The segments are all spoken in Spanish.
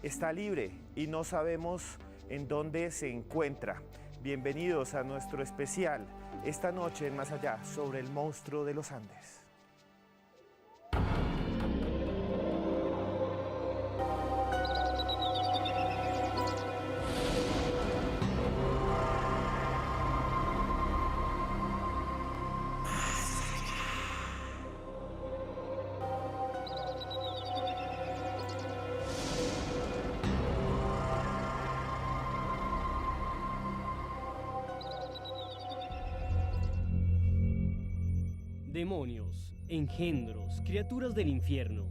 está libre y no sabemos en dónde se encuentra. Bienvenidos a nuestro especial esta noche en Más Allá sobre el monstruo de los Andes. Demonios, engendros, criaturas del infierno,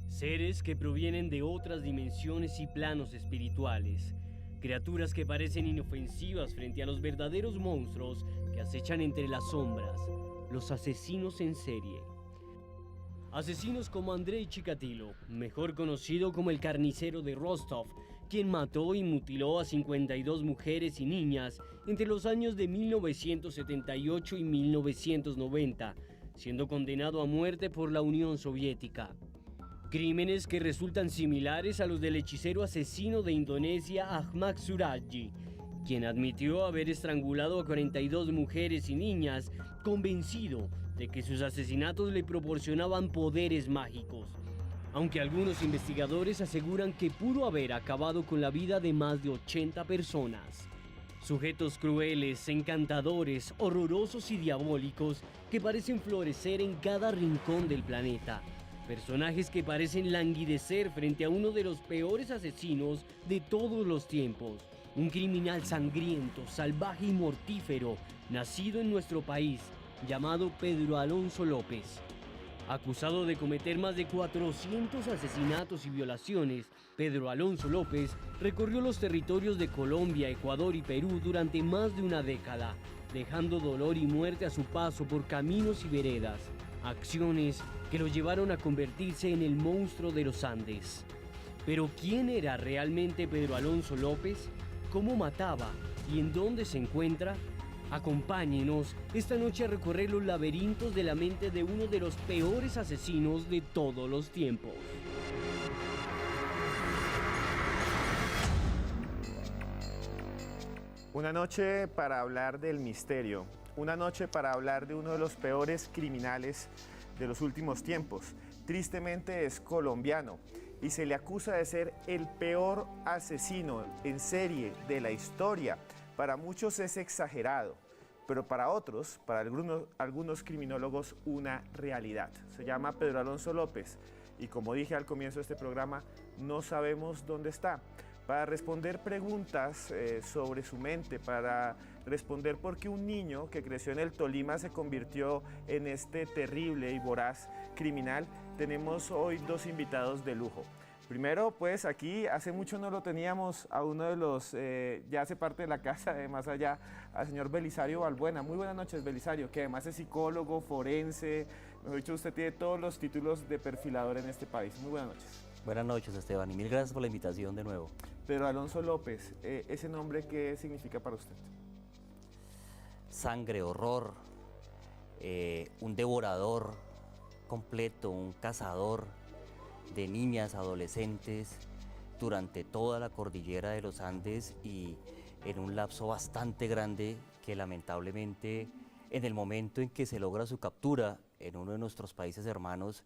seres que provienen de otras dimensiones y planos espirituales, criaturas que parecen inofensivas frente a los verdaderos monstruos que acechan entre las sombras, los asesinos en serie. Asesinos como Andrei Chikatilo, mejor conocido como el carnicero de Rostov, quien mató y mutiló a 52 mujeres y niñas entre los años de 1978 y 1990, siendo condenado a muerte por la Unión Soviética. Crímenes que resultan similares a los del hechicero asesino de Indonesia Ahmad Suradji, quien admitió haber estrangulado a 42 mujeres y niñas, convencido de que sus asesinatos le proporcionaban poderes mágicos. Aunque algunos investigadores aseguran que pudo haber acabado con la vida de más de 80 personas. Sujetos crueles, encantadores, horrorosos y diabólicos que parecen florecer en cada rincón del planeta. Personajes que parecen languidecer frente a uno de los peores asesinos de todos los tiempos. Un criminal sangriento, salvaje y mortífero, nacido en nuestro país, llamado Pedro Alonso López. Acusado de cometer más de 400 asesinatos y violaciones, Pedro Alonso López recorrió los territorios de Colombia, Ecuador y Perú durante más de una década, dejando dolor y muerte a su paso por caminos y veredas, acciones que lo llevaron a convertirse en el monstruo de los Andes. Pero ¿quién era realmente Pedro Alonso López? ¿Cómo mataba? ¿Y en dónde se encuentra? Acompáñenos esta noche a recorrer los laberintos de la mente de uno de los peores asesinos de todos los tiempos. Una noche para hablar del misterio, una noche para hablar de uno de los peores criminales de los últimos tiempos. Tristemente es colombiano y se le acusa de ser el peor asesino en serie de la historia. Para muchos es exagerado, pero para otros, para algunos criminólogos, una realidad. Se llama Pedro Alonso López y, como dije al comienzo de este programa, no sabemos dónde está. Para responder preguntas sobre su mente, para responder por qué un niño que creció en el Tolima se convirtió en este terrible y voraz criminal, tenemos hoy dos invitados de lujo. Primero, pues aquí hace mucho no lo teníamos a uno de los, ya hace parte de la casa de Más Allá, al señor Belisario Balbuena. Muy buenas noches, Belisario, que además es psicólogo, forense, mejor dicho, usted tiene todos los títulos de perfilador en este país. Muy buenas noches. Buenas noches, Esteban, y mil gracias por la invitación de nuevo. Pedro Alonso López, ¿ese nombre qué significa para usted? Sangre, horror, un devorador completo, un cazador de niñas, adolescentes, durante toda la cordillera de los Andes y en un lapso bastante grande que lamentablemente en el momento en que se logra su captura en uno de nuestros países hermanos,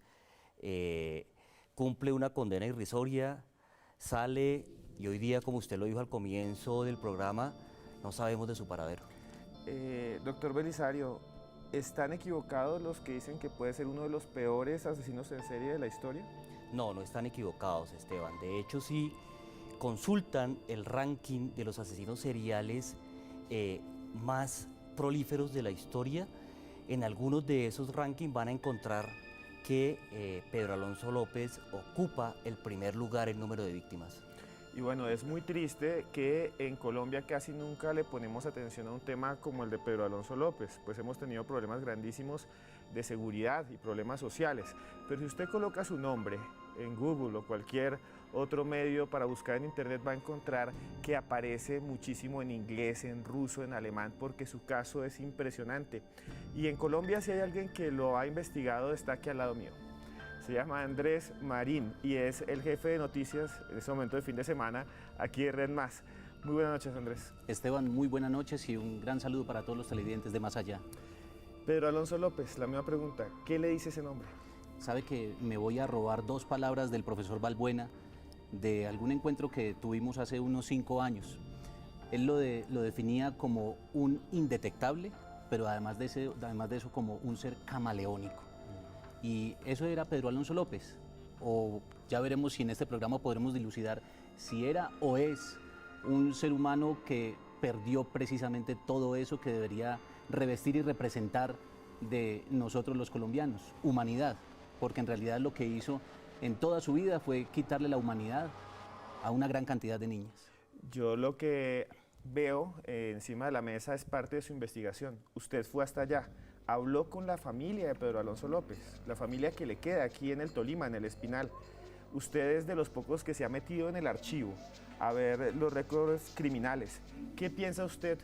cumple una condena irrisoria, sale y hoy día, como usted lo dijo al comienzo del programa, no sabemos de su paradero. Doctor Belisario, ¿están equivocados los que dicen que puede ser uno de los peores asesinos en serie de la historia? No, no están equivocados, Esteban. De hecho, si consultan el ranking de los asesinos seriales más prolíferos de la historia, en algunos de esos rankings van a encontrar que Pedro Alonso López ocupa el primer lugar en número de víctimas. Y bueno, es muy triste que en Colombia casi nunca le ponemos atención a un tema como el de Pedro Alonso López, pues hemos tenido problemas grandísimos de seguridad y problemas sociales. Pero si usted coloca su nombre en Google o cualquier otro medio para buscar en internet, va a encontrar que aparece muchísimo en inglés, en ruso, en alemán, porque su caso es impresionante. Y en Colombia, si hay alguien que lo ha investigado, está aquí al lado mío. Se llama Andrés Marín y es el jefe de noticias en este momento de fin de semana aquí de Red Más. Muy buenas noches, Andrés. Esteban, muy buenas noches y un gran saludo para todos los televidentes de Más Allá. Pedro Alonso López, la misma pregunta. ¿Qué le dice ese nombre? Sabe que me voy a robar dos palabras del profesor Balbuena de algún encuentro que tuvimos hace unos 5 años. Él lo definía como un indetectable, pero además de eso como un ser camaleónico. Y eso era Pedro Alonso López. O ya veremos si en este programa podremos dilucidar si era o es un ser humano que perdió precisamente todo eso que debería revestir y representar de nosotros los colombianos, humanidad, porque en realidad lo que hizo en toda su vida fue quitarle la humanidad a una gran cantidad de niñas. Yo lo que veo encima de la mesa es parte de su investigación. Usted fue hasta allá, habló con la familia de Pedro Alonso López, la familia que le queda aquí en el Tolima, en el Espinal. Usted es de los pocos que se ha metido en el archivo a ver los récords criminales. ¿Qué piensa usted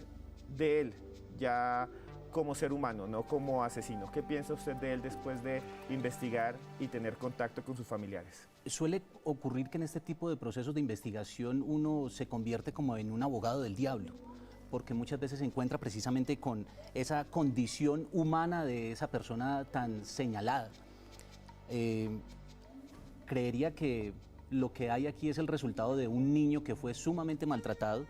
de él ya como ser humano, no como asesino? ¿Qué piensa usted de él después de investigar y tener contacto con sus familiares? Suele ocurrir que en este tipo de procesos de investigación uno se convierte como en un abogado del diablo, porque muchas veces se encuentra precisamente con esa condición humana de esa persona tan señalada. Creería que lo que hay aquí es el resultado de un niño que fue sumamente maltratado,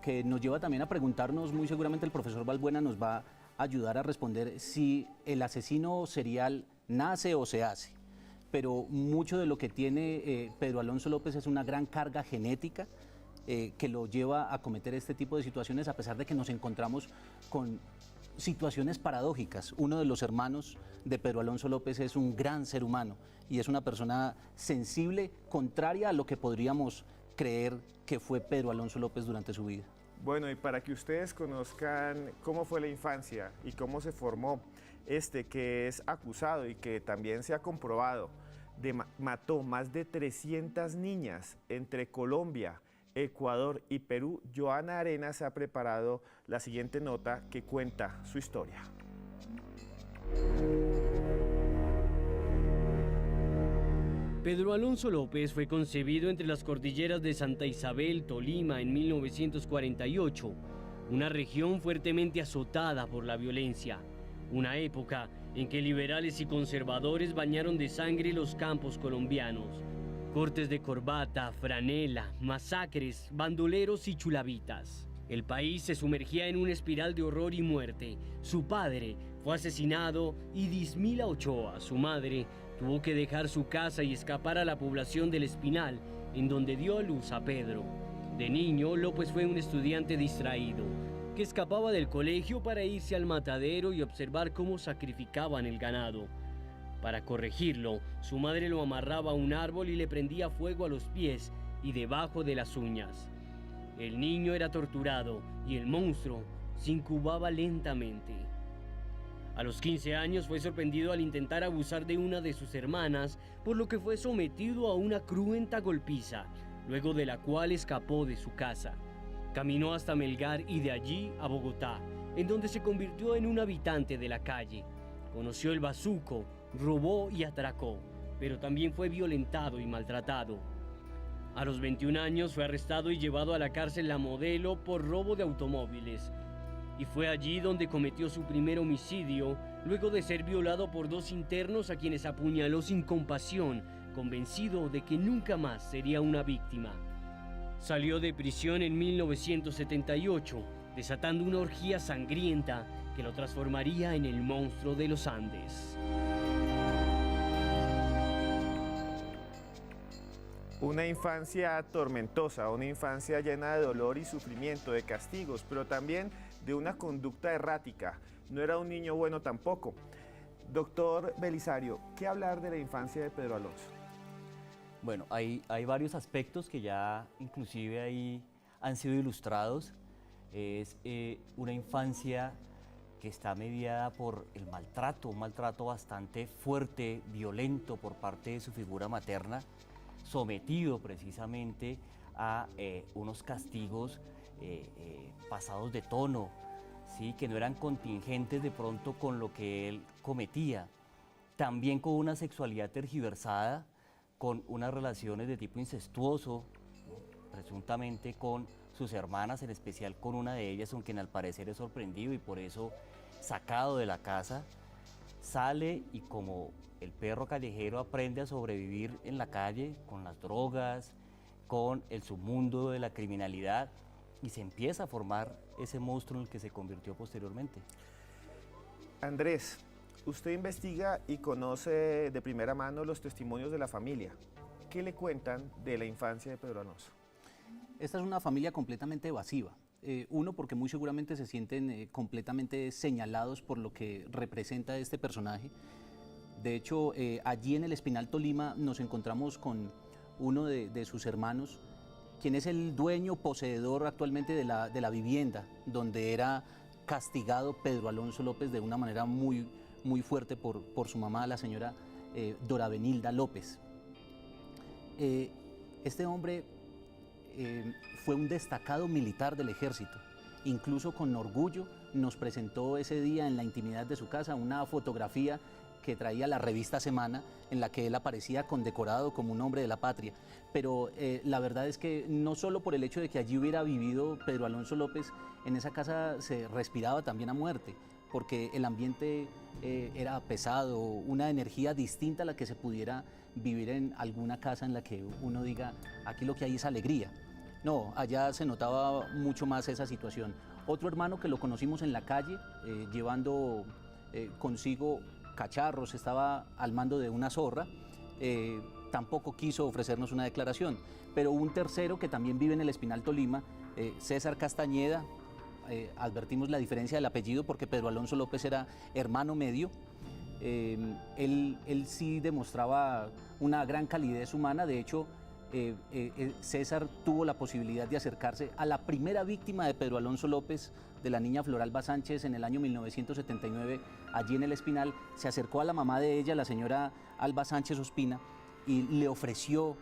que nos lleva también a preguntarnos, muy seguramente el profesor Balbuena nos va a ayudar a responder si el asesino serial nace o se hace. Pero mucho de lo que tiene Pedro Alonso López es una gran carga genética que lo lleva a cometer este tipo de situaciones, a pesar de que nos encontramos con situaciones paradójicas. Uno de los hermanos de Pedro Alonso López es un gran ser humano y es una persona sensible, contraria a lo que podríamos creer que fue Pedro Alonso López durante su vida. Bueno, y para que ustedes conozcan cómo fue la infancia y cómo se formó que es acusado y que también se ha comprobado, mató más de 300 niñas entre Colombia, Ecuador y Perú, Joana Arenas ha preparado la siguiente nota que cuenta su historia. Pedro Alonso López fue concebido entre las cordilleras de Santa Isabel, Tolima, en 1948, una región fuertemente azotada por la violencia, una época en que liberales y conservadores bañaron de sangre los campos colombianos. Cortes de corbata, franela, masacres, bandoleros y chulavitas. El país se sumergía en una espiral de horror y muerte. Su padre fue asesinado y Dismila Ochoa, su madre, tuvo que dejar su casa y escapar a la población del Espinal, en donde dio a luz a Pedro. De niño, López fue un estudiante distraído, que escapaba del colegio para irse al matadero y observar cómo sacrificaban el ganado. Para corregirlo, su madre lo amarraba a un árbol y le prendía fuego a los pies y debajo de las uñas. El niño era torturado y el monstruo se incubaba lentamente. A los 15 años fue sorprendido al intentar abusar de una de sus hermanas, por lo que fue sometido a una cruenta golpiza, luego de la cual escapó de su casa. Caminó hasta Melgar y de allí a Bogotá, en donde se convirtió en un habitante de la calle. Conoció el bazuco, robó y atracó, pero también fue violentado y maltratado. A los 21 años fue arrestado y llevado a la cárcel La Modelo por robo de automóviles. Y fue allí donde cometió su primer homicidio, luego de ser violado por 2 internos a quienes apuñaló sin compasión, convencido de que nunca más sería una víctima. Salió de prisión en 1978, desatando una orgía sangrienta que lo transformaría en el monstruo de los Andes. Una infancia tormentosa, una infancia llena de dolor y sufrimiento, de castigos, pero también de una conducta errática. No era un niño bueno tampoco. Doctor Belisario, ¿qué hablar de la infancia de Pedro Alonso? Bueno, hay varios aspectos que ya inclusive ahí han sido ilustrados. Es una infancia que está mediada por el maltrato, un maltrato bastante fuerte, violento por parte de su figura materna, sometido precisamente a unos castigos pasados de tono, ¿sí? Que no eran contingentes de pronto con lo que él cometía. también con una sexualidad tergiversada, con unas relaciones de tipo incestuoso, presuntamente con sus hermanas, en especial con una de ellas, con quien al parecer es sorprendido y por eso sacado de la casa, sale y como el perro callejero aprende a sobrevivir en la calle con las drogas, con el submundo de la criminalidad y se empieza a formar ese monstruo en el que se convirtió posteriormente. Andrés, usted investiga y conoce de primera mano los testimonios de la familia. ¿Qué le cuentan de la infancia de Pedro Alonso? Esta es una familia completamente evasiva. Uno, porque muy seguramente se sienten completamente señalados por lo que representa este personaje. De hecho, allí en el Espinal Tolima nos encontramos con uno de sus hermanos, quien es el dueño, poseedor actualmente de la vivienda, donde era castigado Pedro Alonso López de una manera muy fuerte por su mamá, la señora Dora Benilda López. Este hombre fue un destacado militar del ejército. Incluso con orgullo nos presentó ese día en la intimidad de su casa una fotografía que traía la revista Semana, en la que él aparecía condecorado como un hombre de la patria. Pero la verdad es que no solo por el hecho de que allí hubiera vivido Pedro Alonso López, en esa casa se respiraba también a muerte, porque el ambiente era pesado, una energía distinta a la que se pudiera vivir en alguna casa en la que uno diga, aquí lo que hay es alegría. No, allá se notaba mucho más esa situación. Otro hermano que lo conocimos en la calle, llevando consigo cacharros, estaba al mando de una zorra, tampoco quiso ofrecernos una declaración. Pero un tercero que también vive en el Espinal Tolima, César Castañeda, advertimos la diferencia del apellido porque Pedro Alonso López era hermano medio. Él sí demostraba una gran calidez humana. De hecho, César tuvo la posibilidad de acercarse a la primera víctima de Pedro Alonso López, de la niña Flor Alba Sánchez, en el año 1979, allí en el Espinal. Se acercó a la mamá de ella, la señora Alba Sánchez Ospina, y le ofreció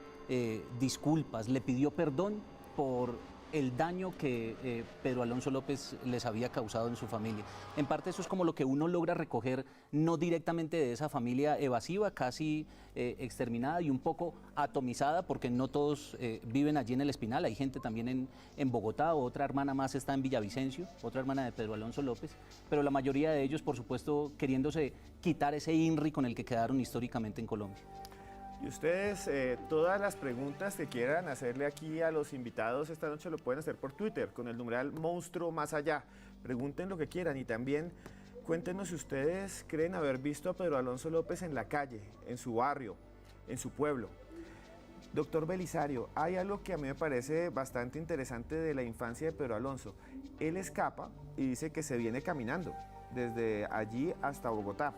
disculpas, le pidió perdón por el daño que Pedro Alonso López les había causado en su familia. En parte eso es como lo que uno logra recoger, no directamente de esa familia evasiva, casi exterminada y un poco atomizada, porque no todos viven allí en el Espinal, hay gente también en Bogotá, otra hermana más está en Villavicencio, otra hermana de Pedro Alonso López, pero la mayoría de ellos, por supuesto, queriéndose quitar ese INRI con el que quedaron históricamente en Colombia. Y ustedes, todas las preguntas que quieran hacerle aquí a los invitados esta noche lo pueden hacer por Twitter con el numeral Monstruo Más Allá. Pregunten lo que quieran y también cuéntenos si ustedes creen haber visto a Pedro Alonso López en la calle, en su barrio, en su pueblo. Doctor Belisario, hay algo que a mí me parece bastante interesante de la infancia de Pedro Alonso. Él escapa y dice que se viene caminando desde allí hasta Bogotá.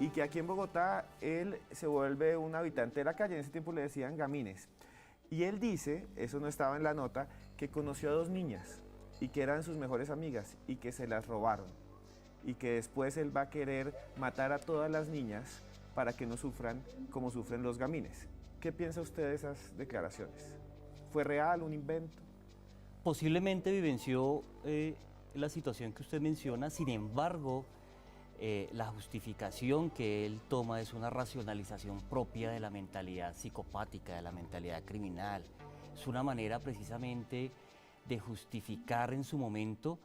Y que aquí en Bogotá él se vuelve un habitante de la calle, en ese tiempo le decían gamines. Y él dice, eso no estaba en la nota, que conoció a dos niñas y que eran sus mejores amigas y que se las robaron. Y que después él va a querer matar a todas las niñas para que no sufran como sufren los gamines. ¿Qué piensa usted de esas declaraciones? ¿Fue real, un invento? Posiblemente vivenció la situación que usted menciona, sin embargo, la justificación que él toma es una racionalización propia de la mentalidad psicopática, de la mentalidad criminal. Es una manera precisamente de justificar en su momento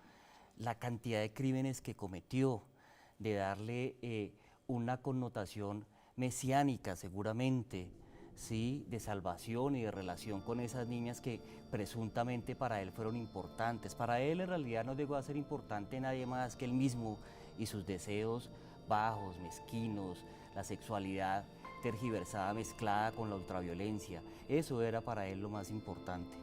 la cantidad de crímenes que cometió, de darle una connotación mesiánica seguramente, ¿sí? De salvación y de relación con esas niñas que presuntamente para él fueron importantes. Para él en realidad no llegó a ser importante nadie más que él mismo y sus deseos bajos, mezquinos, la sexualidad tergiversada mezclada con la ultraviolencia. Eso era para él lo más importante.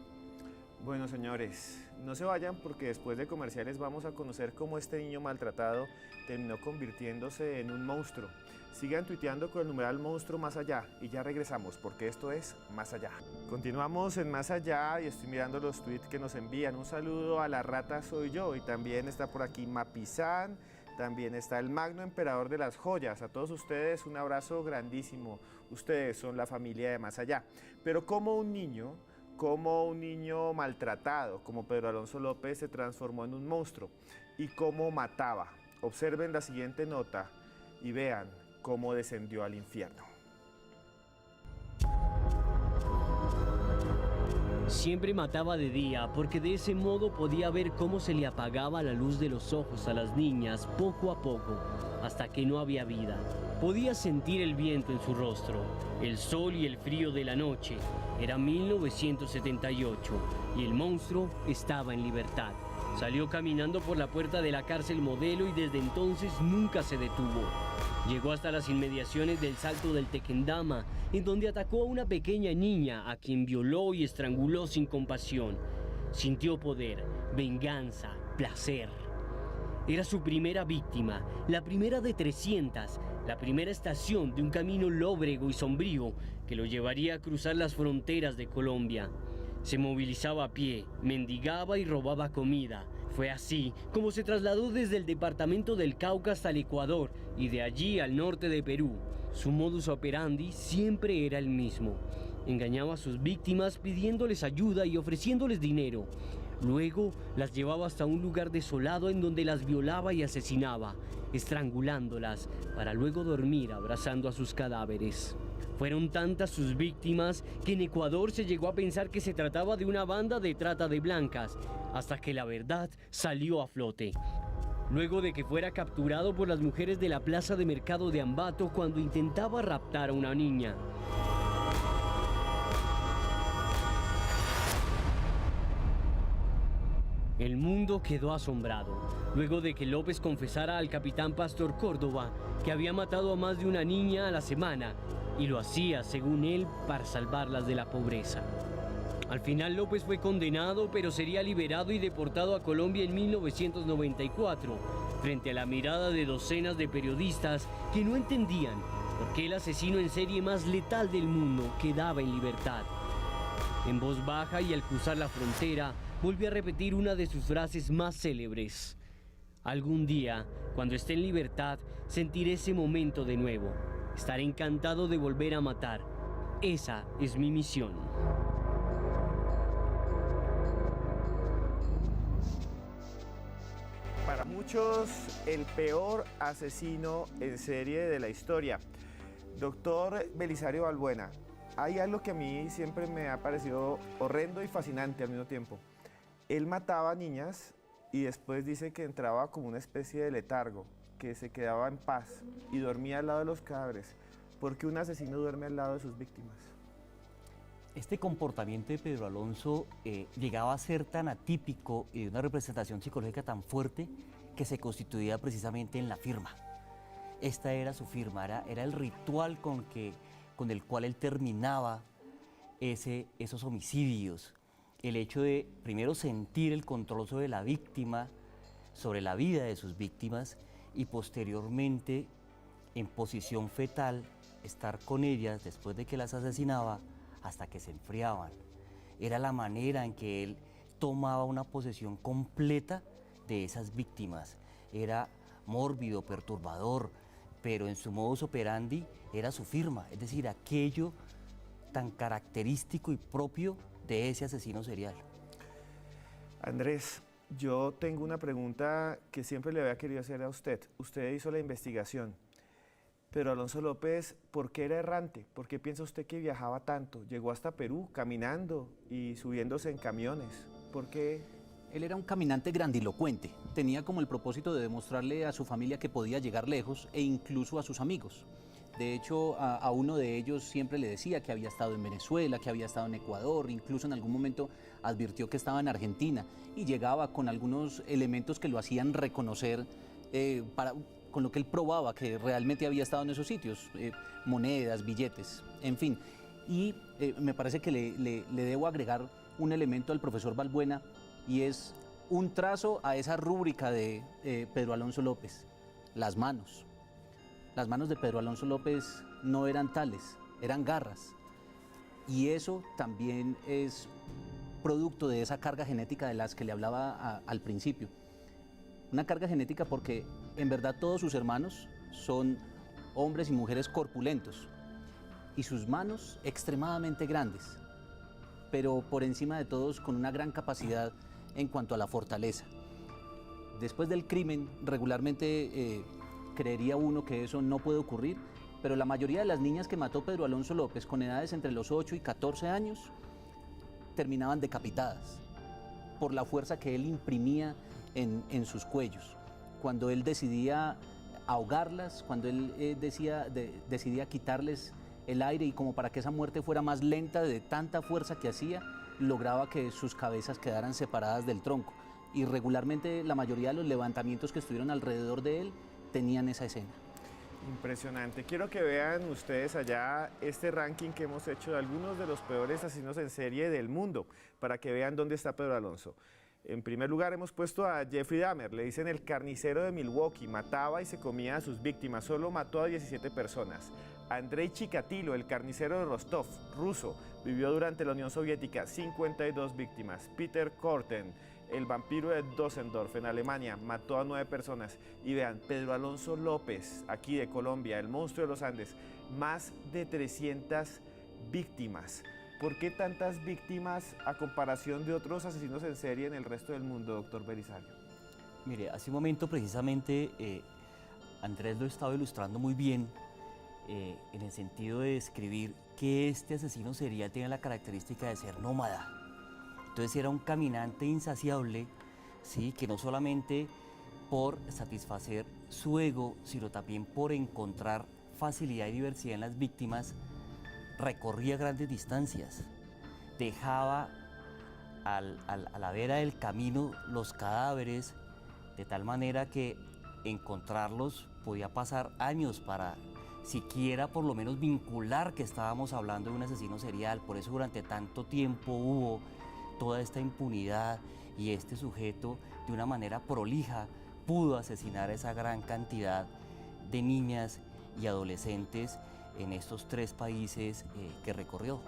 Bueno, señores, no se vayan porque después de comerciales vamos a conocer cómo este niño maltratado terminó convirtiéndose en un monstruo. Sigan tuiteando con el numeral Monstruo Más Allá y ya regresamos porque esto es Más Allá. Continuamos en Más Allá y estoy mirando los tweets que nos envían. Un saludo a La Rata Soy Yo y también está por aquí Mapizán, también está el Magno Emperador de las Joyas. A todos ustedes un abrazo grandísimo. Ustedes son la familia de Más Allá. Pero como un niño maltratado, como Pedro Alonso López, se transformó en un monstruo y cómo mataba. Observen la siguiente nota y vean cómo descendió al infierno. Siempre mataba de día porque de ese modo podía ver cómo se le apagaba la luz de los ojos a las niñas poco a poco, hasta que no había vida. Podía sentir el viento en su rostro, el sol y el frío de la noche. Era 1978 y el monstruo estaba en libertad. Salió caminando por la puerta de la cárcel Modelo y desde entonces nunca se detuvo. Llegó hasta las inmediaciones del Salto del Tequendama, en donde atacó a una pequeña niña a quien violó y estranguló sin compasión. Sintió poder, venganza, placer. Era su primera víctima, la primera de 300, la primera estación de un camino lóbrego y sombrío que lo llevaría a cruzar las fronteras de Colombia. Se movilizaba a pie, mendigaba y robaba comida. Fue así como se trasladó desde el departamento del Cauca hasta el Ecuador y de allí al norte de Perú. Su modus operandi siempre era el mismo. Engañaba a sus víctimas pidiéndoles ayuda y ofreciéndoles dinero. Luego las llevaba hasta un lugar desolado en donde las violaba y asesinaba, estrangulándolas para luego dormir abrazando a sus cadáveres. Fueron tantas sus víctimas que en Ecuador se llegó a pensar que se trataba de una banda de trata de blancas, hasta que la verdad salió a flote. Luego de que fuera capturado por las mujeres de la plaza de mercado de Ambato cuando intentaba raptar a una niña. El mundo quedó asombrado, luego de que López confesara al capitán Pastor Córdoba que había matado a más de una niña a la semana y lo hacía, según él, para salvarlas de la pobreza. Al final López fue condenado, pero sería liberado y deportado a Colombia en 1994, frente a la mirada de docenas de periodistas que no entendían por qué el asesino en serie más letal del mundo quedaba en libertad. En voz baja y al cruzar la frontera, volvió a repetir una de sus frases más célebres. Algún día, cuando esté en libertad, sentiré ese momento de nuevo. Estaré encantado de volver a matar. Esa es mi misión. Para muchos, el peor asesino en serie de la historia. Doctor Belisario Balbuena, hay algo que a mí siempre me ha parecido horrendo y fascinante al mismo tiempo. Él mataba niñas y después dice que entraba como una especie de letargo, que se quedaba en paz y dormía al lado de los cadáveres. ¿Por qué un asesino duerme al lado de sus víctimas? Este comportamiento de Pedro Alonso llegaba a ser tan atípico y de una representación psicológica tan fuerte que se constituía precisamente en la firma. Esta era su firma, era el ritual con el cual él terminaba esos homicidios. El hecho de primero sentir el control sobre la víctima, sobre la vida de sus víctimas y posteriormente en posición fetal estar con ellas después de que las asesinaba hasta que se enfriaban. Era la manera en que él tomaba una posesión completa de esas víctimas. Era mórbido, perturbador, pero en su modus operandi era su firma, es decir, aquello tan característico y propio de ese asesino serial. Andrés, yo tengo una pregunta que siempre le había querido hacer a usted. Usted hizo la investigación. Pero Alonso López, ¿por qué era errante? ¿Por qué piensa usted que viajaba tanto? Llegó hasta Perú caminando y subiéndose en camiones. ¿Por qué? Él era un caminante grandilocuente. Tenía como el propósito de demostrarle a su familia que podía llegar lejos e incluso a sus amigos. De hecho, a uno de ellos siempre le decía que había estado en Venezuela, que había estado en Ecuador, incluso en algún momento advirtió que estaba en Argentina y llegaba con algunos elementos que lo hacían reconocer con lo que él probaba que realmente había estado en esos sitios, monedas, billetes, en fin. Y me parece que le debo agregar un elemento al profesor Balbuena y es un trazo a esa rúbrica de Pedro Alonso López, las manos. Las manos de Pedro Alonso López no eran tales, eran garras. Y eso también es producto de esa carga genética de las que le hablaba al principio. Una carga genética porque en verdad todos sus hermanos son hombres y mujeres corpulentos y sus manos extremadamente grandes, pero por encima de todos con una gran capacidad en cuanto a la fortaleza. Después del crimen regularmente creería uno que eso no puede ocurrir, pero la mayoría de las niñas que mató Pedro Alonso López con edades entre los 8 y 14 años terminaban decapitadas por la fuerza que él imprimía en sus cuellos. Cuando él decidía ahogarlas, cuando él decidía quitarles el aire y como para que esa muerte fuera más lenta de tanta fuerza que hacía, lograba que sus cabezas quedaran separadas del tronco. Y regularmente la mayoría de los levantamientos que estuvieron alrededor de él tenían esa escena. Impresionante. Quiero que vean ustedes allá este ranking que hemos hecho de algunos de los peores asesinos en serie del mundo, para que vean dónde está Pedro Alonso. En primer lugar hemos puesto a Jeffrey Dahmer, le dicen el carnicero de Milwaukee, mataba y se comía a sus víctimas, solo mató a 17 personas. Andrei Chikatilo, el carnicero de Rostov, ruso, vivió durante la Unión Soviética, 52 víctimas. Peter Korten, el vampiro de Düsseldorf, en Alemania, mató a 9 personas. Y vean, Pedro Alonso López, aquí de Colombia, el monstruo de los Andes, más de 300 víctimas. ¿Por qué tantas víctimas a comparación de otros asesinos en serie en el resto del mundo, doctor Belisario? Mire, hace un momento precisamente Andrés lo estaba ilustrando muy bien en el sentido de describir que este asesino serial tenía la característica de ser nómada. Entonces era un caminante insaciable, ¿sí? Que no solamente por satisfacer su ego, sino también por encontrar facilidad y diversidad en las víctimas, recorría grandes distancias, dejaba a la vera del camino los cadáveres, de tal manera que encontrarlos podía pasar años para siquiera por lo menos vincular que estábamos hablando de un asesino serial. Por eso durante tanto tiempo hubo toda esta impunidad y este sujeto de una manera prolija pudo asesinar a esa gran cantidad de niñas y adolescentes en estos 3 países que recorrió.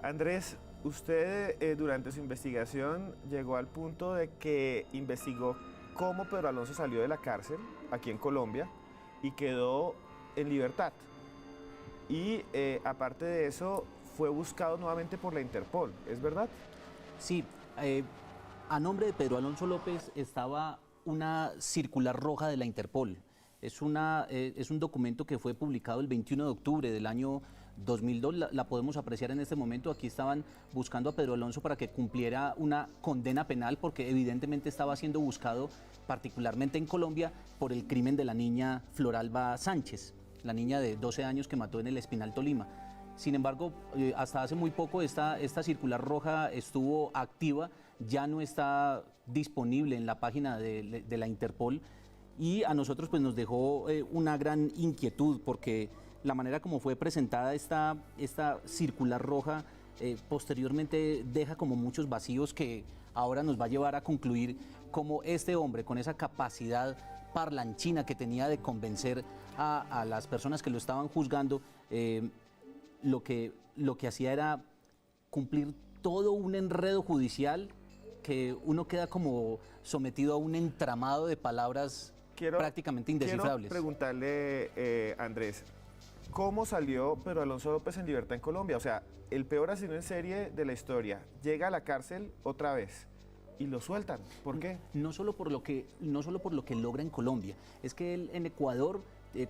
Andrés, usted durante su investigación llegó al punto de que investigó cómo Pedro Alonso salió de la cárcel aquí en Colombia y quedó en libertad. Y aparte de eso, fue buscado nuevamente por la Interpol, ¿es verdad? Sí, a nombre de Pedro Alonso López estaba una circular roja de la Interpol. Es un documento que fue publicado el 21 de octubre del año 2002, la podemos apreciar en este momento. Aquí estaban buscando a Pedro Alonso para que cumpliera una condena penal porque evidentemente estaba siendo buscado particularmente en Colombia por el crimen de la niña Floralba Sánchez, la niña de 12 años que mató en el Espinal, Tolima. Sin embargo, hasta hace muy poco esta circular roja estuvo activa, ya no está disponible en la página de la Interpol. Y a nosotros pues nos dejó una gran inquietud porque la manera como fue presentada esta circular roja posteriormente deja como muchos vacíos que ahora nos va a llevar a concluir cómo este hombre con esa capacidad parlanchina que tenía de convencer a las personas que lo estaban juzgando, lo que hacía era cumplir todo un enredo judicial que uno queda como sometido a un entramado de palabras prácticamente indescifrables. Quiero preguntarle, Andrés, ¿cómo salió Pedro Alonso López en libertad en Colombia? O sea, el peor asesino en serie de la historia, llega a la cárcel otra vez y lo sueltan. ¿Por qué? No solo por lo que logra en Colombia, es que él en Ecuador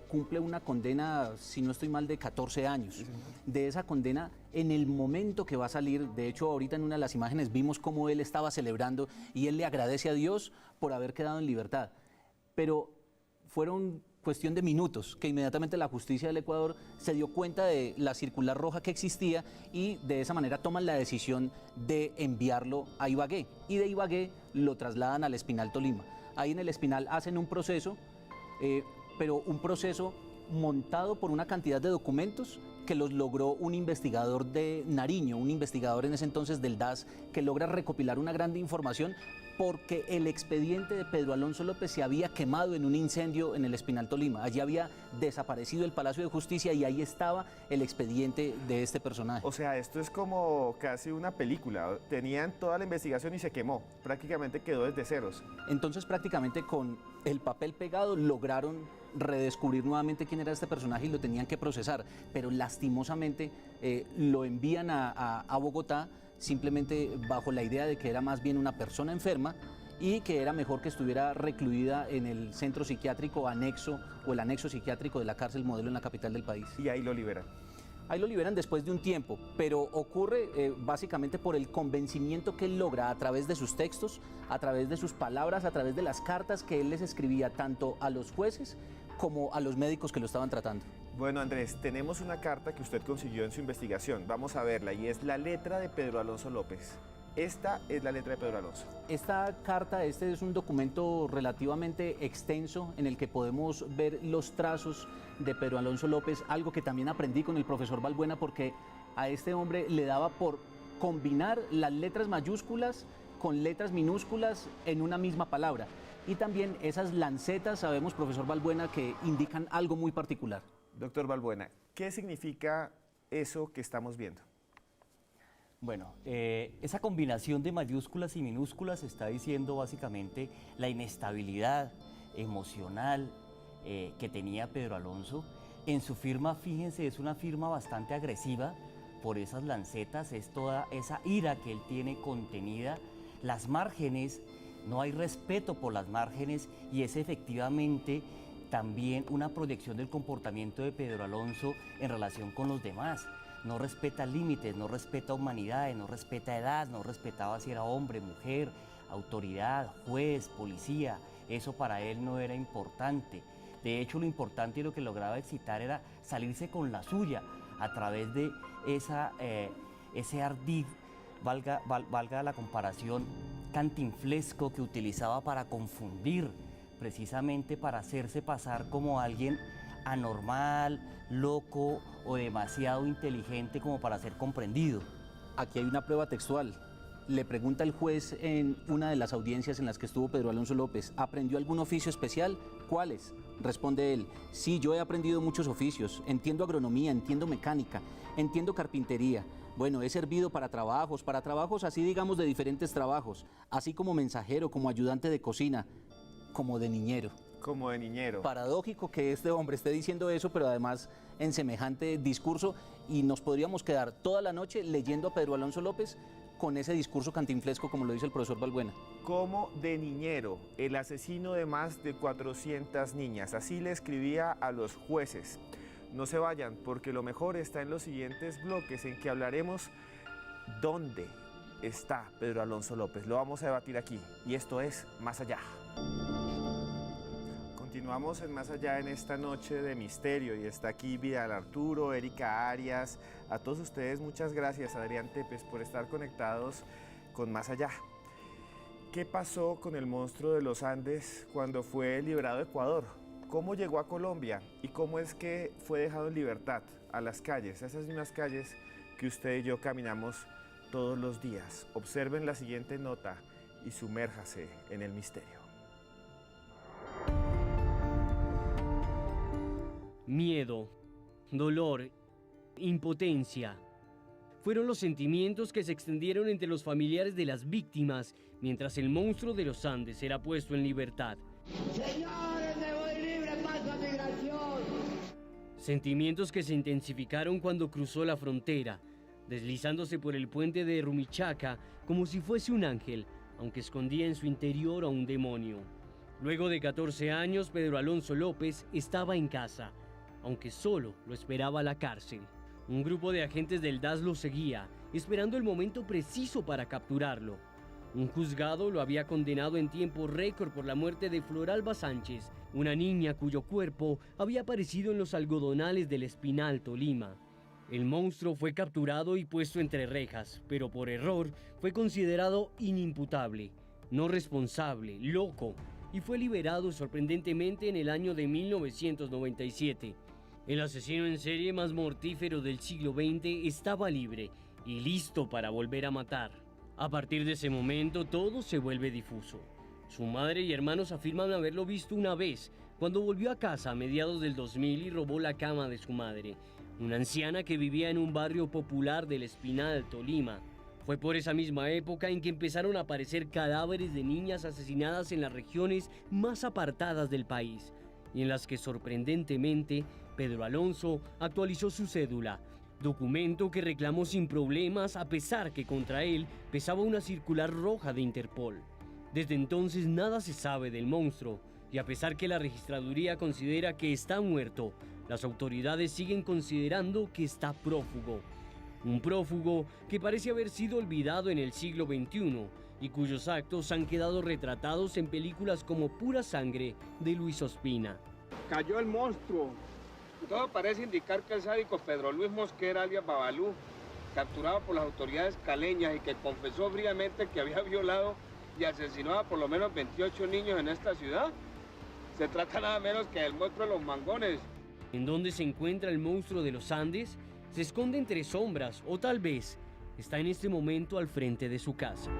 cumple una condena, si no estoy mal, de 14 años. Sí, de esa condena, en el momento que va a salir, de hecho ahorita en una de las imágenes vimos cómo él estaba celebrando y él le agradece a Dios por haber quedado en libertad. Pero fueron cuestión de minutos que inmediatamente la justicia del Ecuador se dio cuenta de la circular roja que existía y de esa manera toman la decisión de enviarlo a Ibagué. Y de Ibagué lo trasladan al Espinal, Tolima. Ahí en el Espinal hacen un proceso, pero un proceso montado por una cantidad de documentos que los logró un investigador de Nariño, un investigador en ese entonces del DAS, que logra recopilar una gran información porque el expediente de Pedro Alonso López se había quemado en un incendio en el Espinal, Tolima. Allí había desaparecido el Palacio de Justicia y ahí estaba el expediente de este personaje. O sea, esto es como casi una película. Tenían toda la investigación y se quemó. Prácticamente quedó desde ceros. Entonces, prácticamente con el papel pegado lograron redescubrir nuevamente quién era este personaje y lo tenían que procesar. Pero lastimosamente lo envían a Bogotá simplemente bajo la idea de que era más bien una persona enferma y que era mejor que estuviera recluida en el centro psiquiátrico anexo o el anexo psiquiátrico de la cárcel Modelo en la capital del país. Y ahí lo liberan. Ahí lo liberan después de un tiempo, pero ocurre básicamente por el convencimiento que él logra a través de sus textos, a través de sus palabras, a través de las cartas que él les escribía tanto a los jueces como a los médicos que lo estaban tratando. Bueno, Andrés, tenemos una carta que usted consiguió en su investigación. Vamos a verla y es la letra de Pedro Alonso López. Esta es la letra de Pedro Alonso. Esta carta, este es un documento relativamente extenso en el que podemos ver los trazos de Pedro Alonso López, algo que también aprendí con el profesor Balbuena porque a este hombre le daba por combinar las letras mayúsculas con letras minúsculas en una misma palabra. Y también esas lancetas, sabemos, profesor Balbuena, que indican algo muy particular. Doctor Balbuena, ¿qué significa eso que estamos viendo? Bueno, esa combinación de mayúsculas y minúsculas está diciendo básicamente la inestabilidad emocional que tenía Pedro Alonso. En su firma, fíjense, es una firma bastante agresiva por esas lancetas, es toda esa ira que él tiene contenida. Las márgenes, no hay respeto por las márgenes y es efectivamente también una proyección del comportamiento de Pedro Alonso en relación con los demás. No respeta límites, no respeta humanidades, no respeta edad, no respetaba si era hombre, mujer, autoridad, juez, policía. Eso para él no era importante. De hecho, lo importante y lo que lograba excitar era salirse con la suya a través de ese ardid, valga la comparación, cantinflesco que utilizaba para confundir, precisamente para hacerse pasar como alguien anormal, loco o demasiado inteligente como para ser comprendido. Aquí hay una prueba textual. Le pregunta el juez en una de las audiencias en las que estuvo Pedro Alonso López, ¿aprendió algún oficio especial? ¿Cuáles? Responde él, sí, yo he aprendido muchos oficios, entiendo agronomía, entiendo mecánica, entiendo carpintería. Bueno, he servido para trabajos así digamos de diferentes trabajos, así como mensajero, como ayudante de cocina, como de niñero. Como de niñero. Paradójico que este hombre esté diciendo eso, pero además en semejante discurso, y nos podríamos quedar toda la noche leyendo a Pedro Alonso López con ese discurso cantinflesco, como lo dice el profesor Balbuena. Como de niñero, el asesino de más de 400 niñas. Así le escribía a los jueces. No se vayan, porque lo mejor está en los siguientes bloques en que hablaremos dónde está Pedro Alonso López. Lo vamos a debatir aquí, y esto es Más Allá. Continuamos en Más Allá en esta noche de misterio y está aquí Vidal Arturo, Erika Arias, a todos ustedes muchas gracias, Adrián Tepes, por estar conectados con Más Allá. ¿Qué pasó con el monstruo de los Andes cuando fue liberado de Ecuador? ¿Cómo llegó a Colombia y cómo es que fue dejado en libertad a las calles, a esas mismas calles que usted y yo caminamos todos los días? Observen la siguiente nota y sumérjase en el misterio. Miedo, dolor, impotencia. Fueron los sentimientos que se extendieron entre los familiares de las víctimas mientras el monstruo de los Andes era puesto en libertad. ¡Señores, me voy libre, paso a migración! Sentimientos que se intensificaron cuando cruzó la frontera, deslizándose por el puente de Rumichaca como si fuese un ángel, aunque escondía en su interior a un demonio. Luego de 14 años, Pedro Alonso López estaba en casa, aunque solo lo esperaba la cárcel. Un grupo de agentes del DAS lo seguía, esperando el momento preciso para capturarlo. Un juzgado lo había condenado en tiempo récord por la muerte de Floralba Sánchez, una niña cuyo cuerpo había aparecido en los algodonales del Espinal, Tolima. El monstruo fue capturado y puesto entre rejas, pero por error fue considerado inimputable, no responsable, loco, y fue liberado sorprendentemente en el año de 1997. El asesino en serie más mortífero del siglo XX estaba libre y listo para volver a matar. A partir de ese momento todo se vuelve difuso. Su madre y hermanos afirman haberlo visto una vez, cuando volvió a casa a mediados del 2000 y robó la cama de su madre, una anciana que vivía en un barrio popular del Espinal, Tolima. Fue por esa misma época en que empezaron a aparecer cadáveres de niñas asesinadas en las regiones más apartadas del país, y en las que sorprendentemente Pedro Alonso actualizó su cédula, documento que reclamó sin problemas a pesar que contra él pesaba una circular roja de Interpol. Desde entonces nada se sabe del monstruo, y a pesar que la registraduría considera que está muerto, las autoridades siguen considerando que está prófugo. Un prófugo que parece haber sido olvidado en el siglo XXI y cuyos actos han quedado retratados en películas como Pura Sangre de Luis Ospina. Cayó el monstruo. Todo parece indicar que el sádico Pedro Luis Mosquera, alias Babalú, capturado por las autoridades caleñas y que confesó fríamente que había violado y asesinado a por lo menos 28 niños en esta ciudad, se trata nada menos que del monstruo de los mangones. ¿En dónde se encuentra el monstruo de los Andes? Se esconde entre sombras o tal vez está en este momento al frente de su casa.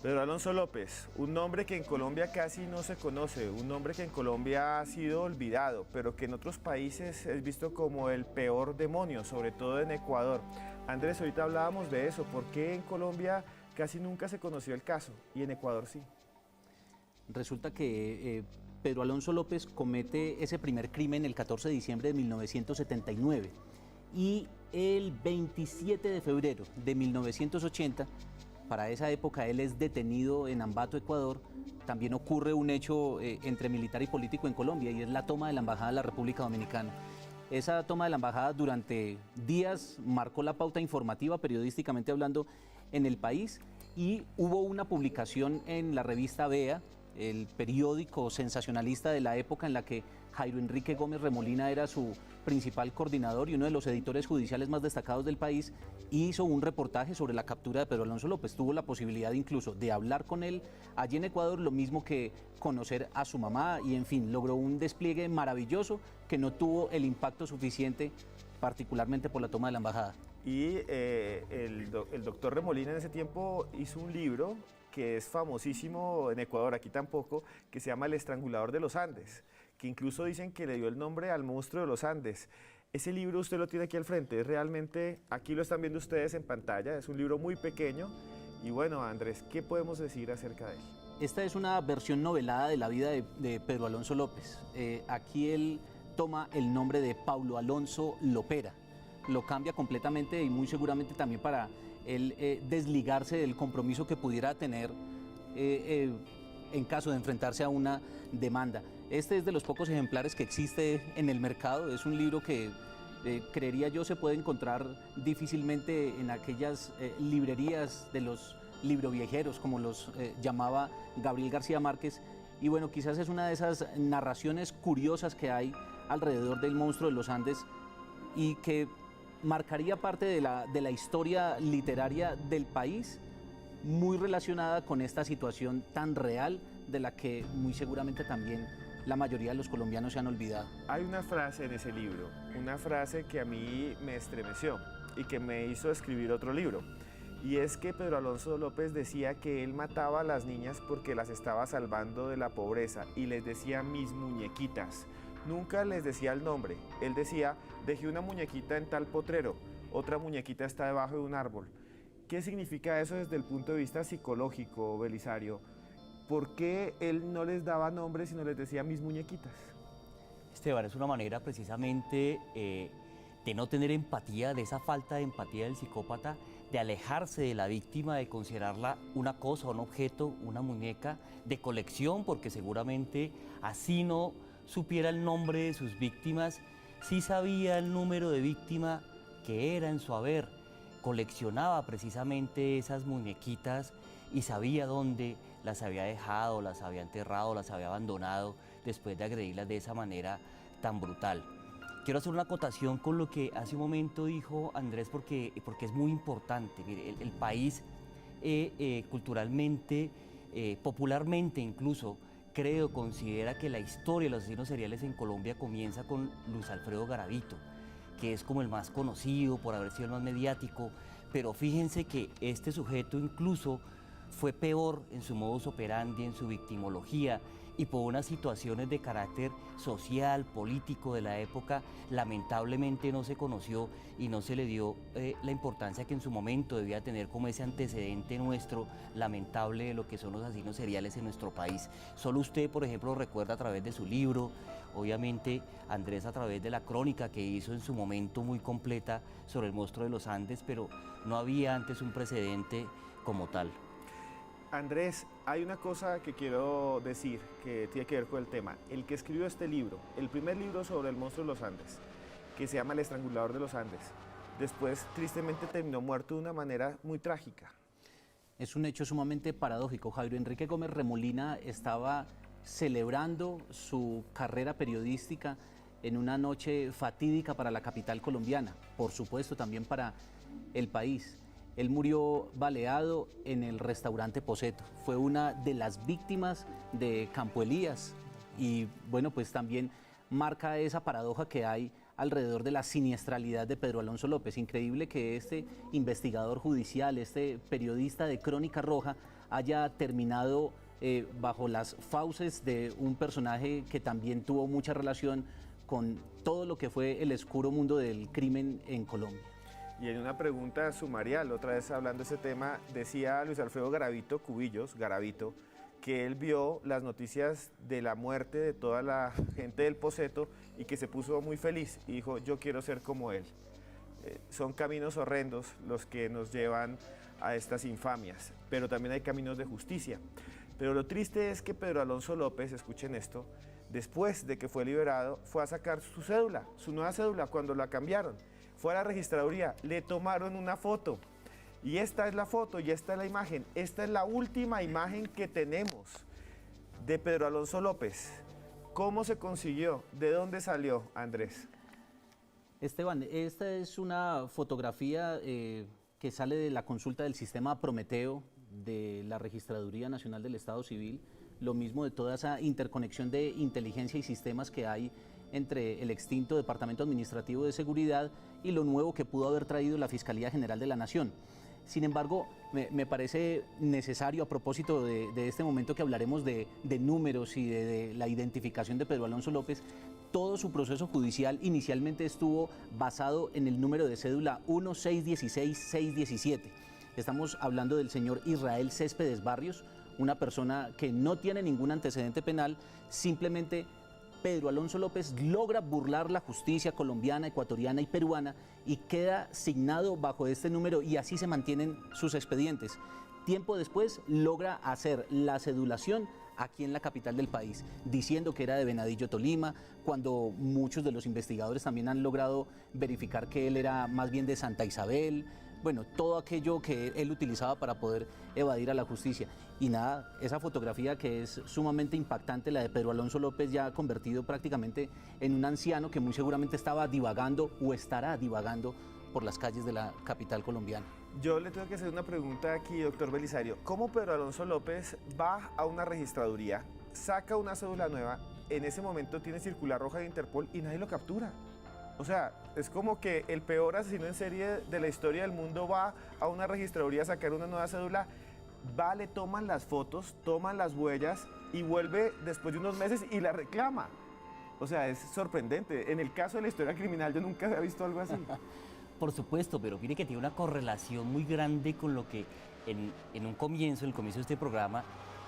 Pedro Alonso López, un nombre que en Colombia casi no se conoce, un nombre que en Colombia ha sido olvidado, pero que en otros países es visto como el peor demonio, sobre todo en Ecuador. Andrés, ahorita hablábamos de eso, ¿por qué en Colombia casi nunca se conoció el caso y en Ecuador sí? Resulta que Pedro Alonso López comete ese primer crimen el 14 de diciembre de 1979 y el 27 de febrero de 1980, para esa época él es detenido en Ambato, Ecuador. También ocurre un hecho entre militar y político en Colombia y es la toma de la Embajada de la República Dominicana. Esa toma de la embajada durante días marcó la pauta informativa, periodísticamente hablando, en el país, y hubo una publicación en la revista Vea, el periódico sensacionalista de la época, en la que Jairo Enrique Gómez Remolina era su principal coordinador y uno de los editores judiciales más destacados del país, hizo un reportaje sobre la captura de Pedro Alonso López. Tuvo la posibilidad incluso de hablar con él allí en Ecuador, lo mismo que conocer a su mamá y, en fin, logró un despliegue maravilloso que no tuvo el impacto suficiente, particularmente por la toma de la embajada. Y el doctor Remolina en ese tiempo hizo un libro que es famosísimo en Ecuador, aquí tampoco, que se llama El Estrangulador de los Andes, que incluso dicen que le dio el nombre al monstruo de los Andes. Ese libro usted lo tiene aquí al frente, es realmente, aquí lo están viendo ustedes en pantalla, es un libro muy pequeño. Y bueno, Andrés, ¿qué podemos decir acerca de él? Esta es una versión novelada de la vida de Pedro Alonso López. Aquí él toma el nombre de Paulo Alonso Lopera, lo cambia completamente y muy seguramente también para él desligarse del compromiso que pudiera tener en caso de enfrentarse a una demanda. Este es de los pocos ejemplares que existe en el mercado, es un libro que creería yo se puede encontrar difícilmente en aquellas librerías de los libroviejeros, como los llamaba Gabriel García Márquez, y bueno, quizás es una de esas narraciones curiosas que hay alrededor del monstruo de los Andes y que marcaría parte de la historia literaria del país, muy relacionada con esta situación tan real de la que muy seguramente también la mayoría de los colombianos se han olvidado. Hay una frase en ese libro, una frase que a mí me estremeció y que me hizo escribir otro libro. Y es que Pedro Alonso López decía que él mataba a las niñas porque las estaba salvando de la pobreza y les decía mis muñequitas. Nunca les decía el nombre. Él decía, dejé una muñequita en tal potrero, otra muñequita está debajo de un árbol. ¿Qué significa eso desde el punto de vista psicológico, Belisario? ¿Por qué él no les daba nombres sino les decía mis muñequitas? Esteban, es una manera precisamente de no tener empatía, de esa falta de empatía del psicópata, de alejarse de la víctima, de considerarla una cosa, un objeto, una muñeca de colección, porque seguramente así no supiera el nombre de sus víctimas, sí sabía el número de víctima que era en su haber, coleccionaba precisamente esas muñequitas y sabía dónde las había dejado, las había enterrado, las había abandonado después de agredirlas de esa manera tan brutal. Quiero hacer una acotación con lo que hace un momento dijo Andrés porque es muy importante. Mire, el país culturalmente, popularmente incluso, considera que la historia de los asesinos seriales en Colombia comienza con Luis Alfredo Garavito, que es como el más conocido por haber sido el más mediático, pero fíjense que este sujeto incluso fue peor en su modus operandi, en su victimología, y por unas situaciones de carácter social, político de la época, lamentablemente no se conoció y no se le dio la importancia que en su momento debía tener como ese antecedente nuestro lamentable de lo que son los asesinos seriales en nuestro país. Solo usted, por ejemplo, lo recuerda a través de su libro, obviamente Andrés a través de la crónica que hizo en su momento muy completa sobre el monstruo de los Andes, pero no había antes un precedente como tal. Andrés, hay una cosa que quiero decir que tiene que ver con el tema. El que escribió este libro, el primer libro sobre el monstruo de los Andes, que se llama El estrangulador de los Andes, después tristemente terminó muerto de una manera muy trágica. Es un hecho sumamente paradójico. Jairo Enrique Gómez Remolina estaba celebrando su carrera periodística en una noche fatídica para la capital colombiana, por supuesto también para el país. Él murió baleado en el restaurante Poseto. Fue una de las víctimas de Campo Elías y bueno, pues también marca esa paradoja que hay alrededor de la siniestralidad de Pedro Alonso López. Increíble que este investigador judicial, este periodista de Crónica Roja, haya terminado bajo las fauces de un personaje que también tuvo mucha relación con todo lo que fue el oscuro mundo del crimen en Colombia. Y en una pregunta sumarial, otra vez hablando de ese tema, decía Luis Alfredo Garavito Cubillos, Garavito, que él vio las noticias de la muerte de toda la gente del Poseto y que se puso muy feliz y dijo, yo quiero ser como él. Son caminos horrendos los que nos llevan a estas infamias, pero también hay caminos de justicia. Pero lo triste es que Pedro Alonso López, escuchen esto, después de que fue liberado, fue a sacar su cédula, su nueva cédula, cuando la cambiaron. Fue a la registraduría, le tomaron una foto. Y esta es la foto y esta es la imagen. Esta es la última imagen que tenemos de Pedro Alonso López. ¿Cómo se consiguió? ¿De dónde salió, Andrés? Esteban, esta es una fotografía que sale de la consulta del sistema Prometeo de la Registraduría Nacional del Estado Civil, lo mismo de toda esa interconexión de inteligencia y sistemas que hay entre el extinto Departamento Administrativo de Seguridad y lo nuevo que pudo haber traído la Fiscalía General de la Nación. Sin embargo, me parece necesario, a propósito de este momento que hablaremos de números y de la identificación de Pedro Alonso López, todo su proceso judicial inicialmente estuvo basado en el número de cédula 1616617. Estamos hablando del señor Israel Céspedes Barrios, una persona que no tiene ningún antecedente penal, simplemente Pedro Alonso López logra burlar la justicia colombiana, ecuatoriana y peruana y queda signado bajo este número y así se mantienen sus expedientes. Tiempo después logra hacer la cedulación aquí en la capital del país, diciendo que era de Venadillo, Tolima, cuando muchos de los investigadores también han logrado verificar que él era más bien de Santa Isabel. Bueno, todo aquello que él utilizaba para poder evadir a la justicia. Y nada, esa fotografía que es sumamente impactante, la de Pedro Alonso López, ya convertido prácticamente en un anciano que muy seguramente estaba divagando o estará divagando por las calles de la capital colombiana. Yo le tengo que hacer una pregunta aquí, doctor Belisario. ¿Cómo Pedro Alonso López va a una registraduría, saca una cédula nueva, en ese momento tiene circular roja de Interpol y nadie lo captura? O sea, es como que el peor asesino en serie de la historia del mundo va a una registraduría a sacar una nueva cédula, va, le toman las fotos, toman las huellas y vuelve después de unos meses y la reclama. O sea, es sorprendente. En el caso de la historia criminal yo nunca había visto algo así. Por supuesto, pero mire que tiene una correlación muy grande con lo que en un comienzo, en el comienzo de este programa,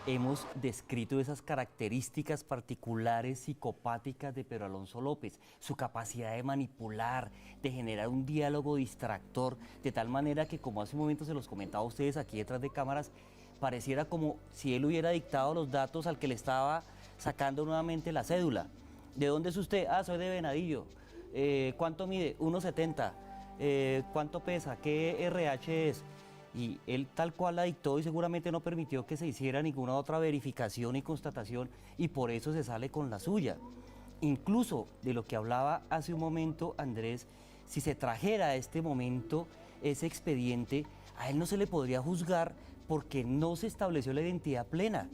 hemos descrito esas características particulares psicopáticas de Pedro Alonso López, su capacidad de manipular, de generar un diálogo distractor, de tal manera que, como hace un momento se los comentaba a ustedes aquí detrás de cámaras, pareciera como si él hubiera dictado los datos al que le estaba sacando nuevamente la cédula. ¿De dónde es usted? Ah, soy de Venadillo. ¿Cuánto mide? 1,70. ¿Cuánto pesa? ¿Qué RH es? Y él tal cual la dictó y seguramente no permitió que se hiciera ninguna otra verificación y constatación y por eso se sale con la suya. Incluso de lo que hablaba hace un momento Andrés, si se trajera a este momento ese expediente, a él no se le podría juzgar porque no se estableció la identidad plena.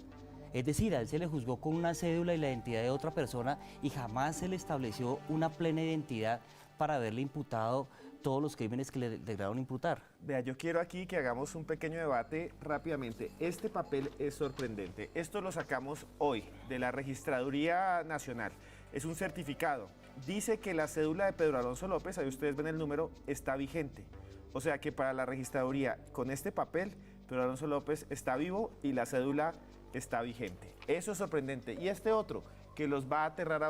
Es decir, a él se le juzgó con una cédula y la identidad de otra persona y jamás se le estableció una plena identidad para haberle imputado todos los crímenes que le lograron imputar. Vea, yo quiero aquí que hagamos un pequeño debate rápidamente. Este papel es sorprendente. Esto lo sacamos hoy de la Registraduría Nacional. Es un certificado. Dice que la cédula de Pedro Alonso López, ahí ustedes ven el número, está vigente. O sea que para la registraduría, con este papel, Pedro Alonso López está vivo y la cédula está vigente. Eso es sorprendente. Y este otro, que los va a aterrar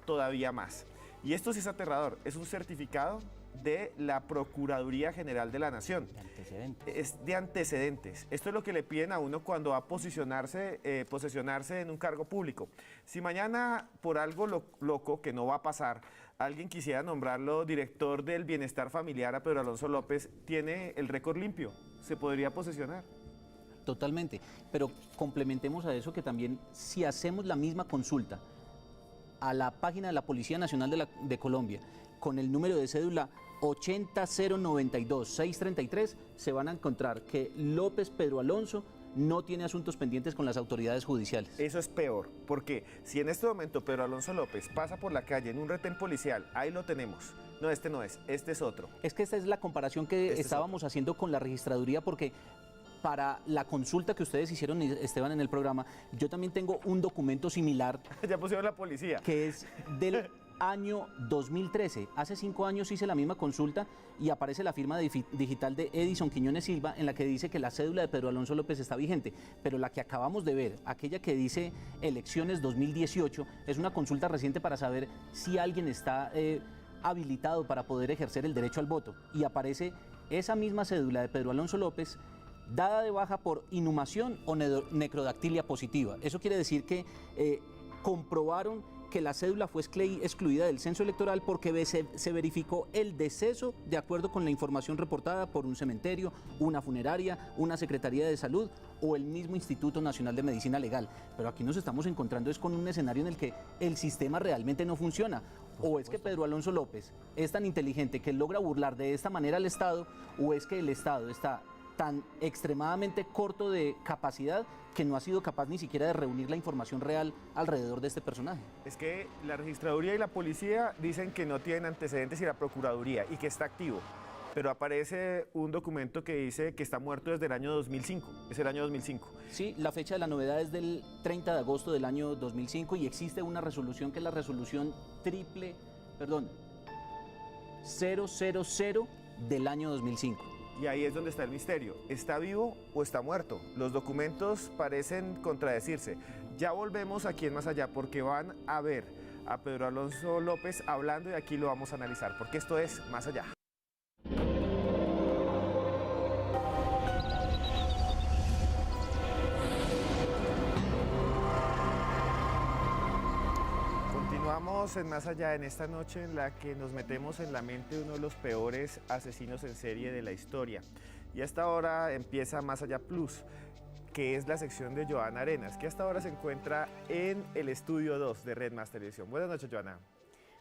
todavía más. Y esto sí es aterrador. Es un certificado de la Procuraduría General de la Nación. De antecedentes. Es de antecedentes. Esto es lo que le piden a uno cuando va a posesionarse en un cargo público. Si mañana, por algo loco, que no va a pasar, alguien quisiera nombrarlo director del bienestar familiar a Pedro Alonso López, tiene el récord limpio, se podría posesionar. Totalmente, pero complementemos a eso que también si hacemos la misma consulta a la página de la Policía Nacional de Colombia con el número de cédula 80092-633, se van a encontrar que López Pedro Alonso no tiene asuntos pendientes con las autoridades judiciales. Eso es peor, porque si en este momento Pedro Alonso López pasa por la calle en un retén policial, ahí lo tenemos. No, este no es, este es otro. Es que esta es la comparación que estábamos haciendo con la registraduría, porque para la consulta que ustedes hicieron, Esteban, en el programa, yo también tengo un documento similar. Ya pusieron la policía. Que es del año 2013. Hace 5 años hice la misma consulta y aparece la firma digital de Edison Quiñones Silva en la que dice que la cédula de Pedro Alonso López está vigente. Pero la que acabamos de ver, aquella que dice elecciones 2018, es una consulta reciente para saber si alguien está habilitado para poder ejercer el derecho al voto. Y aparece esa misma cédula de Pedro Alonso López dada de baja por inhumación o necrodactilia positiva. Eso quiere decir que comprobaron que la cédula fue excluida del censo electoral porque se verificó el deceso de acuerdo con la información reportada por un cementerio, una funeraria, una secretaría de salud o el mismo Instituto Nacional de Medicina Legal. Pero aquí nos estamos encontrando es con un escenario en el que el sistema realmente no funciona. O es que Pedro Alonso López es tan inteligente que logra burlar de esta manera al Estado, o es que el Estado está tan extremadamente corto de capacidad que no ha sido capaz ni siquiera de reunir la información real alrededor de este personaje. Es que la registraduría y la policía dicen que no tienen antecedentes y la procuraduría y que está activo, pero aparece un documento que dice que está muerto desde el año 2005, es el año 2005. Sí, la fecha de la novedad es del 30 de agosto del año 2005 y existe una resolución que es la resolución 000 del año 2005. Y ahí es donde está el misterio. ¿Está vivo o está muerto? Los documentos parecen contradecirse. Ya volvemos aquí en Más Allá porque van a ver a Pedro Alonso López hablando y aquí lo vamos a analizar porque esto es Más Allá. Continuamos en Más Allá en esta noche en la que nos metemos en la mente de uno de los peores asesinos en serie de la historia. Y hasta ahora empieza Más Allá Plus, que es la sección de Joana Arenas, que hasta ahora se encuentra en el estudio 2 de Red Más Televisión. Buenas noches, Joana.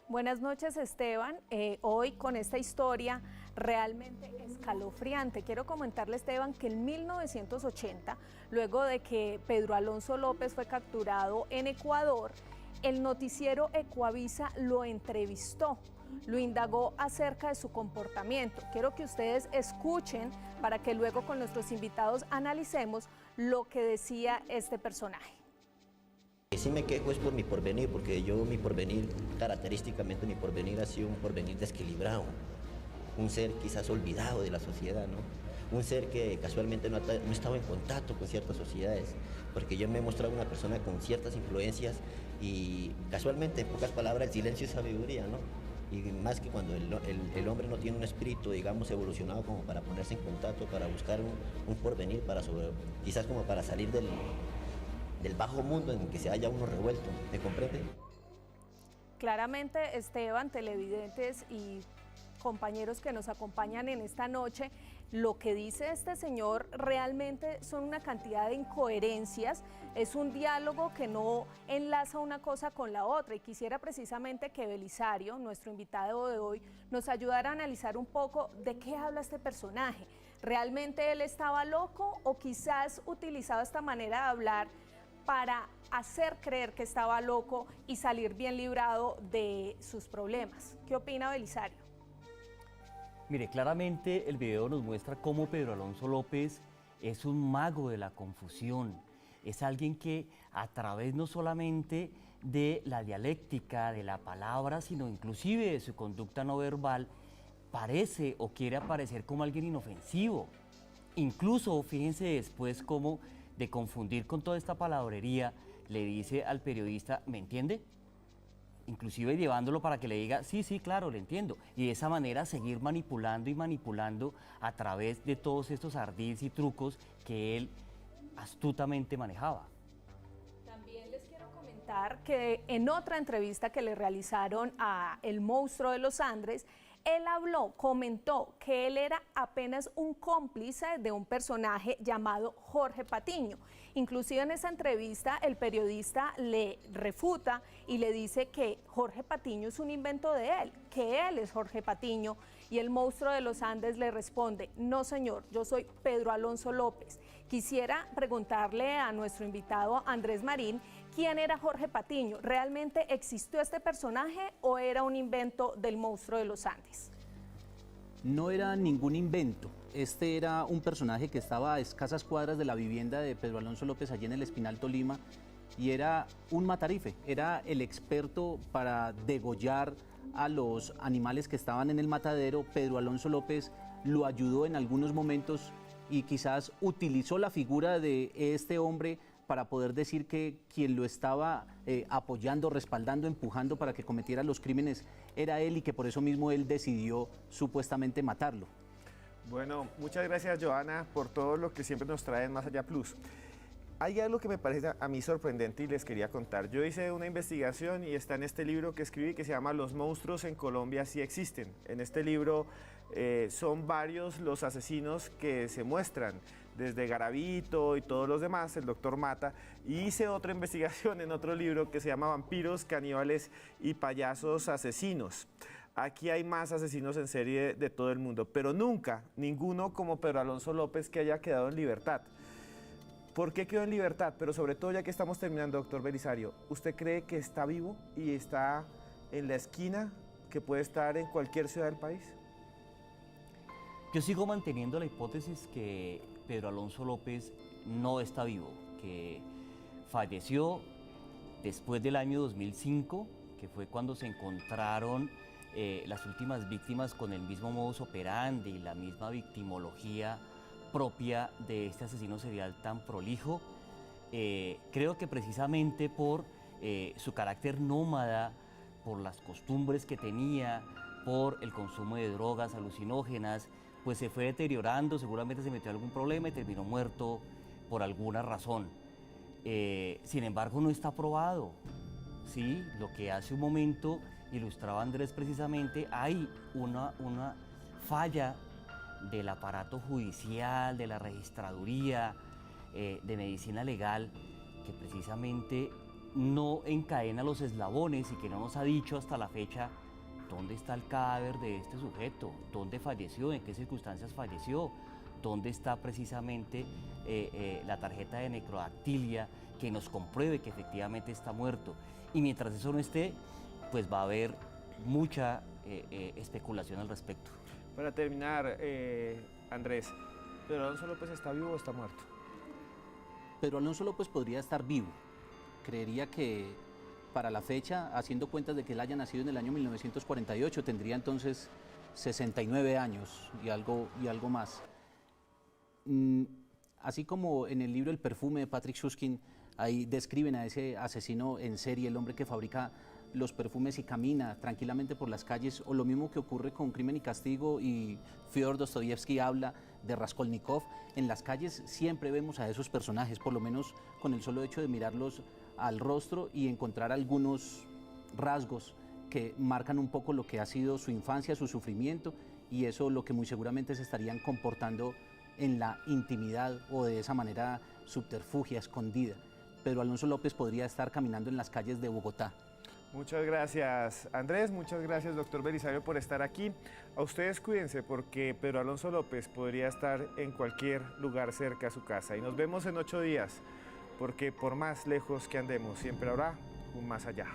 Buenas noches, Esteban. Hoy con esta historia realmente escalofriante. Quiero comentarle, Esteban, que en 1980, luego de que Pedro Alonso López fue capturado en Ecuador, el noticiero Ecuavisa lo entrevistó, lo indagó acerca de su comportamiento. Quiero que ustedes escuchen para que luego con nuestros invitados analicemos lo que decía este personaje. Sí me quejo es por mi porvenir, porque mi porvenir, característicamente mi porvenir ha sido un porvenir desequilibrado, un ser quizás olvidado de la sociedad, ¿no? Un ser que casualmente no ha estado en contacto con ciertas sociedades, porque yo me he mostrado una persona con ciertas influencias y casualmente, en pocas palabras, el silencio es sabiduría, ¿no? Y más que cuando el hombre no tiene un espíritu, digamos, evolucionado como para ponerse en contacto, para buscar un porvenir, quizás como para salir del bajo mundo en el que se haya uno revuelto, ¿me comprende? Claramente, Esteban, televidentes y compañeros que nos acompañan en esta noche, lo que dice este señor realmente son una cantidad de incoherencias, es un diálogo que no enlaza una cosa con la otra y quisiera precisamente que Belisario, nuestro invitado de hoy, nos ayudara a analizar un poco de qué habla este personaje. ¿Realmente él estaba loco o quizás utilizaba esta manera de hablar para hacer creer que estaba loco y salir bien librado de sus problemas? ¿Qué opina Belisario? Mire, claramente el video nos muestra cómo Pedro Alonso López es un mago de la confusión. Es alguien que a través no solamente de la dialéctica, de la palabra, sino inclusive de su conducta no verbal, parece o quiere aparecer como alguien inofensivo. Incluso, fíjense después cómo, de confundir con toda esta palabrería, le dice al periodista, ¿me entiende? Inclusive llevándolo para que le diga, sí, sí, claro, le entiendo. Y de esa manera seguir manipulando y manipulando a través de todos estos ardills y trucos que él astutamente manejaba. También les quiero comentar que en otra entrevista que le realizaron a El Monstruo de los Andes, él comentó que él era apenas un cómplice de un personaje llamado Jorge Patiño. Inclusive en esa entrevista el periodista le refuta y le dice que Jorge Patiño es un invento de él, que él es Jorge Patiño, y El Monstruo de los Andes le responde, no señor, yo soy Pedro Alonso López. Quisiera preguntarle a nuestro invitado Andrés Marín, ¿quién era Jorge Patiño? ¿Realmente existió este personaje o era un invento del Monstruo de los Andes? No era ningún invento. Este era un personaje que estaba a escasas cuadras de la vivienda de Pedro Alonso López, allí en el Espinal, Tolima, y era un matarife, era el experto para degollar a los animales que estaban en el matadero. Pedro Alonso López lo ayudó en algunos momentos y quizás utilizó la figura de este hombre para poder decir que quien lo estaba apoyando, respaldando, empujando para que cometiera los crímenes era él y que por eso mismo él decidió supuestamente matarlo. Bueno, muchas gracias Joana por todo lo que siempre nos trae en Más Allá Plus. Hay algo que me parece a mí sorprendente y les quería contar. Yo hice una investigación y está en este libro que escribí que se llama Los monstruos en Colombia sí existen. En este libro son varios los asesinos que se muestran, desde Garavito y todos los demás, el doctor Mata, y hice otra investigación en otro libro que se llama Vampiros, Caníbales y Payasos Asesinos. Aquí hay más asesinos en serie de todo el mundo, pero nunca, ninguno como Pedro Alonso López que haya quedado en libertad. ¿Por qué quedó en libertad? Pero sobre todo, ya que estamos terminando, doctor Belisario, ¿usted cree que está vivo y está en la esquina, que puede estar en cualquier ciudad del país? Yo sigo manteniendo la hipótesis que Pedro Alonso López no está vivo, que falleció después del año 2005, que fue cuando se encontraron las últimas víctimas con el mismo modus operandi y la misma victimología propia de este asesino serial tan prolijo. Creo que precisamente por su carácter nómada, por las costumbres que tenía, por el consumo de drogas alucinógenas, pues se fue deteriorando, seguramente se metió en algún problema y terminó muerto por alguna razón. Sin embargo, no está probado, ¿sí? Lo que hace un momento ilustraba Andrés precisamente, hay una falla del aparato judicial, de la registraduría, de medicina legal, que precisamente no encadena los eslabones y que no nos ha dicho hasta la fecha dónde está el cadáver de este sujeto, dónde falleció, en qué circunstancias falleció, dónde está precisamente la tarjeta de necrodactilia que nos compruebe que efectivamente está muerto. Y mientras eso no esté, pues va a haber mucha especulación al respecto. Para terminar, Andrés, ¿Pedro Alonso López está vivo o está muerto? Pedro Alonso López podría estar vivo. Creería que para la fecha, haciendo cuentas de que él haya nacido en el año 1948, tendría entonces 69 años y algo más. Así como en el libro El perfume de Patrick Süskind, ahí describen a ese asesino en serie, el hombre que fabrica los perfumes y camina tranquilamente por las calles, o lo mismo que ocurre con Crimen y Castigo, y Fyodor Dostoyevsky habla de Raskolnikov. En las calles siempre vemos a esos personajes, por lo menos con el solo hecho de mirarlos al rostro y encontrar algunos rasgos que marcan un poco lo que ha sido su infancia, su sufrimiento, y eso lo que muy seguramente se estarían comportando en la intimidad o de esa manera subterfugia, escondida. Pedro Alonso López podría estar caminando en las calles de Bogotá. Muchas gracias, Andrés. Muchas gracias, doctor Belisario, por estar aquí. A ustedes cuídense, porque Pedro Alonso López podría estar en cualquier lugar cerca a su casa. Y nos vemos en 8 días, porque por más lejos que andemos, siempre habrá un más allá.